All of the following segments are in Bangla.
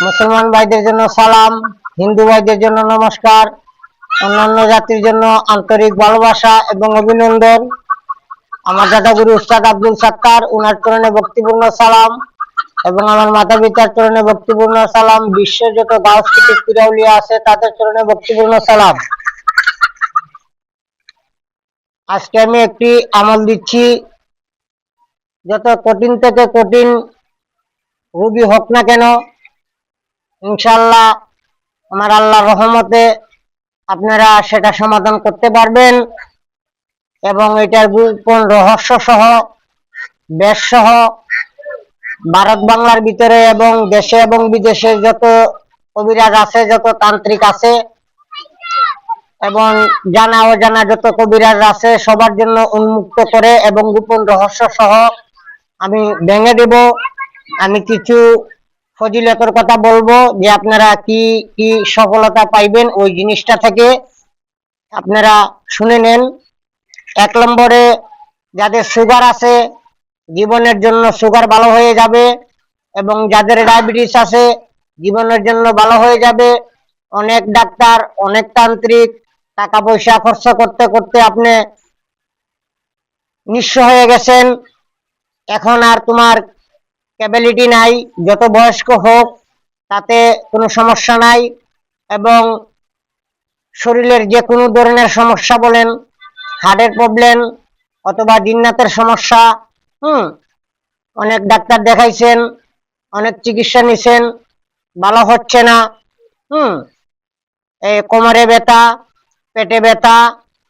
মুসলমান ভাইদের জন্য সালাম, হিন্দু ভাইদের জন্য নমস্কার, অন্যান্য জাতির জন্য আন্তরিক ভালোবাসা এবং অভিনন্দন। আমার দাদাগুরু উস্তাদ আব্দুল সাত্তার, উনার চরণে ভক্তিপূর্ণ সালাম এবং আমার মাতা পিতার চরণে ভক্তিপূর্ণ সালাম। বিশ্বের যত গাউসকুতুব পীর-আউলিয়া আছে তাদের চরণে ভক্তিপূর্ণ সালাম। আজকে আমি একটি আমল দিচ্ছি। যত কঠিন থেকে কঠিন রোগী হোক না কেন, ইনশাআল্লাহ আমার আল্লাহর রহমতে আপনারা সেটা সমাধান করতে পারবেন এবং এটার গোপন রহস্য সহ, বেশ সহ, ভারত বাংলার ভিতরে এবং দেশে এবং বিদেশে যত কবিরাজ আছে, যত তান্ত্রিক আছে এবং জানা অজানা যত কবিরাজ আছে সবার জন্য উন্মুক্ত করে এবং গোপন রহস্য সহ আমি ভেঙে দেব। আমি কিছু ফজিলতের কথা বলবো যে আপনারা কি কি সফলতা পাইবেন ওই জিনিসটা থেকে, আপনারা শুনে নেন। 1 নম্বরে, যাদের সুগার আছে জীবনের জন্য সুগার ভালো হয়ে যাবে, এবং যাদের ডায়াবেটিস আছে জীবনের জন্য ভালো হয়ে যাবে। অনেক ডাক্তার, অনেক তান্ত্রিক টাকা পয়সা খরচ করতে করতে আপনি নিঃস্ব হয়ে গেছেন। এখন আর তোমার ক্যাপাবিলিটি নাই, যত বয়স্ক হোক তাতে কোনো সমস্যা নাই। এবং শরীরের যে কোনো ধরনের সমস্যা বলেন, হার্টের প্রবলেম অথবা জিন্নাতের সমস্যা, অনেক ডাক্তার দেখাইছেন, অনেক চিকিৎসা নিছেন, ভালো হচ্ছে না। এই কোমরে ব্যথা, পেটে ব্যথা,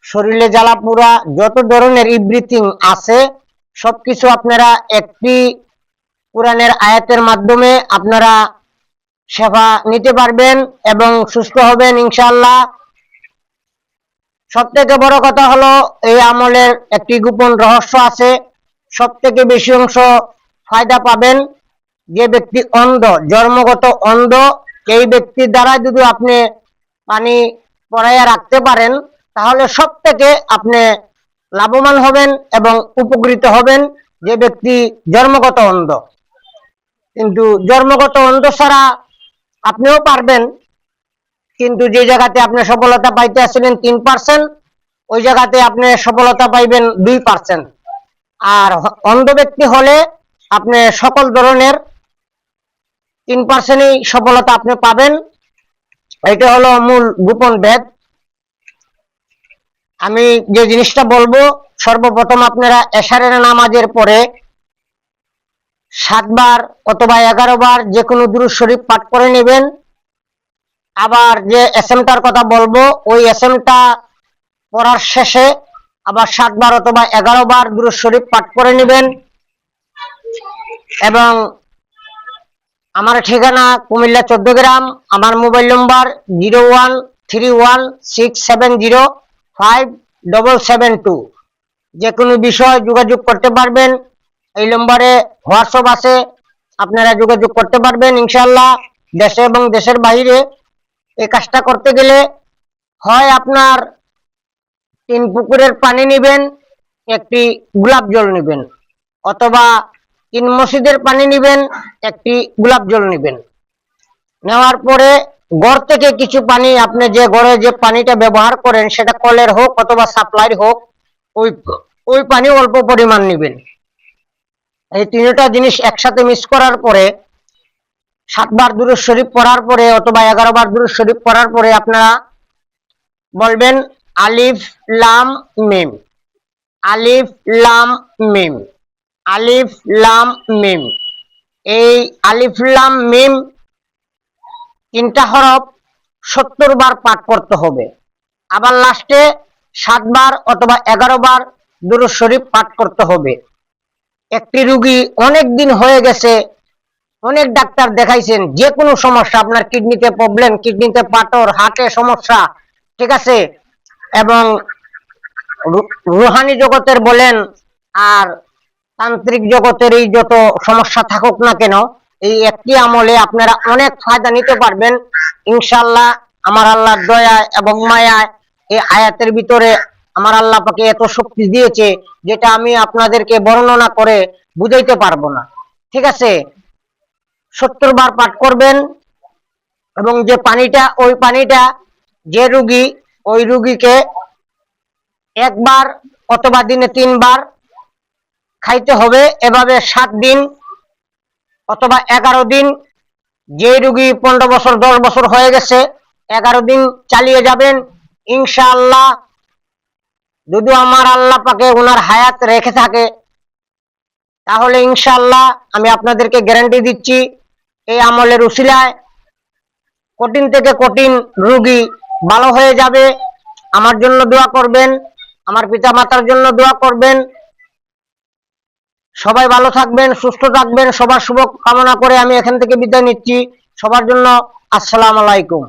শরীরে জ্বালা পোড়া, যত ধরনের এভরিথিং আছে সবকিছু আপনারা একটি কোরআনের আয়াতের মাধ্যমে আপনারা সেবা নিতে পারবেন এবং সুস্থ হবেন ইনশাআল্লাহ। সব থেকে বড় কথা হলো এই আমলের একটি গোপন রহস্য আছে। সব থেকে বেশি অংশ ফায়দা পাবেন যে ব্যক্তি অন্ধ, জন্মগত অন্ধ, এই ব্যক্তির দ্বারা যদি আপনি পানি পরাইয়া রাখতে পারেন তাহলে সব থেকে আপনি লাভবান হবেন এবং উপকৃত হবেন যে ব্যক্তি জন্মগত অন্ধ। কিন্তু জন্মগত অন্ধ ছাড়া আপনিও পারবেন, কিন্তু যে জায়গাতে আপনি সফলতা পাইতে আসছিলেন 3%, ওই জায়গাতে আপনি সফলতা পাইবেন 2%। আর অন্ধ ব্যক্তি হলে আপনি সকল ধরনের 3%ই সফলতা আপনি পাবেন। এটা হলো মূল গোপন ভেদ। আমি যে জিনিসটা বলবো, সর্বপ্রথম আপনারা এশারের নামাজের পরে 7 বার অথবা 11 বার যে কোনো দুরূদ শরীফ পাঠ করে নেবেন। আবার যে এসএমটার কথা বলবো, ওই এসএমটা পড়ার শেষে আবার 7 বার অথবা 11 বার দুরূদ শরীফ পাঠ করে নেবেন। এবং আমার ঠিকানা কুমিল্লা 14 গ্রাম, আমার মোবাইল নম্বর 0131670572। যে কোনো বিষয় যোগাযোগ করতে পারবেন। এই নম্বরে হোয়াটসঅ্যাপ আছে, আপনারা যোগাযোগ করতে পারবেন ইনশাআল্লাহ। দেশে এবং দেশের বাইরে এই কাজটা করতে গেলে হয় আপনার 3 পুকুরের পানি নেবেন, একটি গোলাপ জল নেবেন, অথবা 3 মসজিদের পানি নেবেন, একটি গোলাপ জল নেবেন। নেওয়ার পরে ঘর থেকে কিছু পানি, আপনি যে ঘরে যে পানিটা ব্যবহার করেন সেটা কলের হোক অথবা সাপ্লাইর হোক, ওই পানি অল্প পরিমাণ নেবেন। এই 3টা জিনিস একসাথে মিক্স করার পরে 7 বার দুরূদ শরীফ পড়ার পরে অথবা 11 বার দুরূদ শরীফ পড়ার পরে আপনারা বলবেন আলিফ লাম মিম, আলিফ লাম মিম, আলিফ লাম মিম। এই আলিফ লাম মিম 3টা হরফ 70 বার পাঠ করতে হবে। আবার লাস্টে 7 বার অথবা 11 বার দুরূদ শরীফ পাঠ করতে হবে। একটি রোগী অনেক দিন হয়ে গেছে, অনেক ডাক্তার দেখাইছেন, যে কোনো সমস্যা, আপনার কিডনিতে প্রবলেম, কিডনিতে পাথর, হার্টে সমস্যা, ঠিক আছে, এবং রুহানি জগতের বলেন আর তান্ত্রিক জগতের এই যত সমস্যা থাকুক না কেন, এই একটি আমলে আপনারা অনেক ফায়দা নিতে পারবেন ইনশাআল্লাহ। আমার আল্লাহর দয়া এবং মায়ায় এই আয়াতের ভিতরে আমার আল্লাহ পাকে এত শক্তি দিয়েছে যেটা আমি আপনাদেরকে বর্ণনা করে বুঝাইতে পারবো না। ঠিক আছে, 70 বার পাঠ করবেন, এবং যে পানিটা, ওই পানিটা যে রুগী, ওই রুগীকে একবার অথবা দিনে 3 বার খাইতে হবে। এভাবে 7 দিন অথবা 11 দিন, যে রুগী 15 বছর 10 বছর হয়ে গেছে 11 দিন চালিয়ে যাবেন ইনশাআল্লাহ। যদি আমার আল্লাহ পাকে ওনার হায়াত রেখে থাকে তাহলে ইনশাআল্লাহ আমি আপনাদেরকে গ্যারান্টি দিচ্ছি এই আমলের উসিলায় কঠিন থেকে কঠিন রোগী ভালো হয়ে যাবে। আমার জন্য দোয়া করবেন, আমার পিতা মাতার জন্য দোয়া করবেন। সবাই ভালো থাকবেন, সুস্থ থাকবেন, সবার শুভ কামনা করে আমি এখান থেকে বিদায় নিচ্ছি। সবার জন্য আসসালামু আলাইকুম।